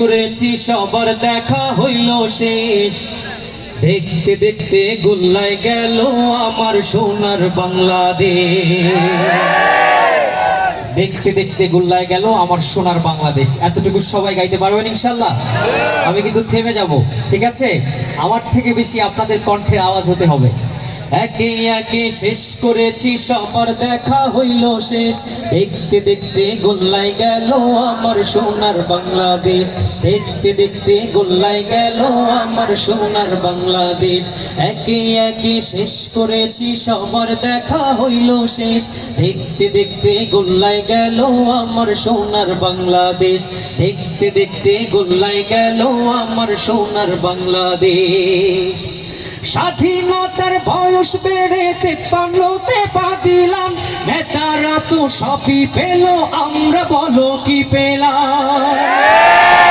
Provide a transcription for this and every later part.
করেছি সবার দেখা হইল শেষ। দেখতে দেখতে গোল্লায় গেল আমার সোনার বাংলাদেশ। দেখতে দেখতে গোল্লায় গেল আমার সোনার বাংলাদেশ। এতটুকু সবাই গাইতে পারবেন ইনশাল্লাহ? আমি কিন্তু থেমে যাব, ঠিক আছে? আমার থেকে বেশি আপনাদের কণ্ঠের আওয়াজ হতে হবে। একে একে শেষ করেছি সবার দেখা হইল শেষ। দেখতে দেখতে গোল্লায় গেল আমার সোনার বাংলাদেশ। দেখতে দেখতে গোল্লায় গেল আমার সোনার বাংলাদেশ। একে একে শেষ করেছি সবার দেখা হইল শেষ। দেখতে দেখতে গোল্লায় গেল আমার সোনার বাংলাদেশ। দেখতে দেখতে গোল্লায় গেল আমার সোনার বাংলাদেশ। স্বাধীনতার বয়স বেড়ে 53তে পা দিলাম। নেতারা তো সবই পেল, আমরা বলো কি পেলাম?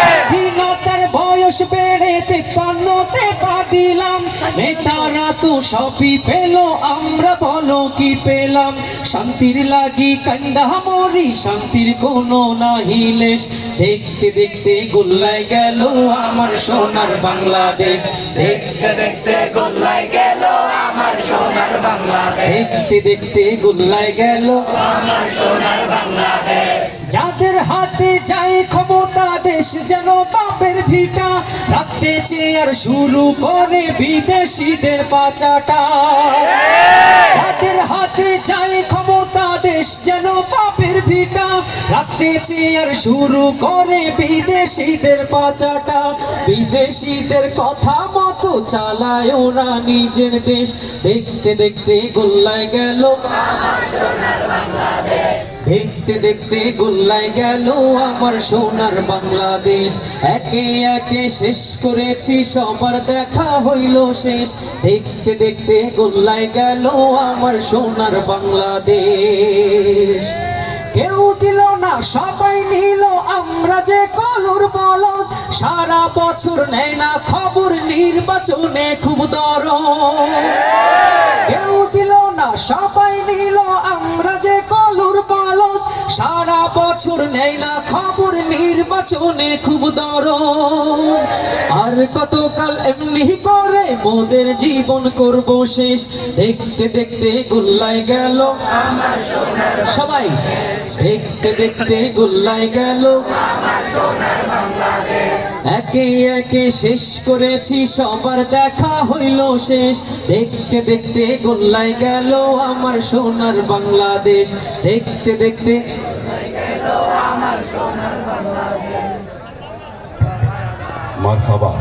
স্বাধীনতার বয়স বেড়ে 53তে পা দিলাম। নেতারা তো সবই পেল, আমরা বলো কি পেলাম? শান্তির লাগি কান্দা মরি, শান্তির কোনো নাহি লেশ। দেখতে দেখতে গোল্লায় গেল আমার সোনার বাংলাদেশ। দেখতে দেখতে গোল্লায় গেল আমার সোনার বাংলাদেশ। দেখতে দেখতে গোল্লায় গেল আমার সোনার বাংলাদেশ। যাদের হাতে যায় ক্ষমতা দেশ যেন বাপের ভিটা, রাখতে চেয়ার শুরু করে বিদেশিদের পাচাটা। যাদের হাতে যায় ক্ষমতা দেশ যেন বাপের ভিটা, রাখতে চেয়ার শুরু করে বিদেশিদের পাচাটা। বিদেশিদের কথা মতো চালায় ওরা নিজের দেশ। দেখতে দেখতে গোল্লায় গেল আমার সোনার বাংলাদেশ। দেখতে দেখতে গোল্লায় গেল আমার সোনার বাংলাদেশ। একে একে শেষ করেছি সবার দেখা হইল শেষ। দেখতে দেখতে গোল্লায় গেল আমার সোনার বাংলাদেশ। কেউ দিল না সবাই নিল, আমরা যে কলুর বলদ। সারা বছর নেয় না খবর, নির্বাচনে খুব দরদ। কেউ দিল না সবাই নিল, আমরা যে কলুর বলদ। সারা বছর নেয় না খবর, নির্বাচনে খুব দরদ। আর কতকাল এমনি করে মোদের জীবন করব শেষ। দেখতে দেখতে গোল্লায় গেল আমার সোনার সবাই। দেখতে দেখতে গোল্লায় গেল আমার সোনার বাংলাদেশ। একে একে শেষ করেছি সবার দেখা হইল শেষ। দেখতে দেখতে গোল্লায় গেল আমার সোনার বাংলাদেশ। দেখতে দেখতে গেল আমার সোনার বাংলাদেশ। মারহাবা।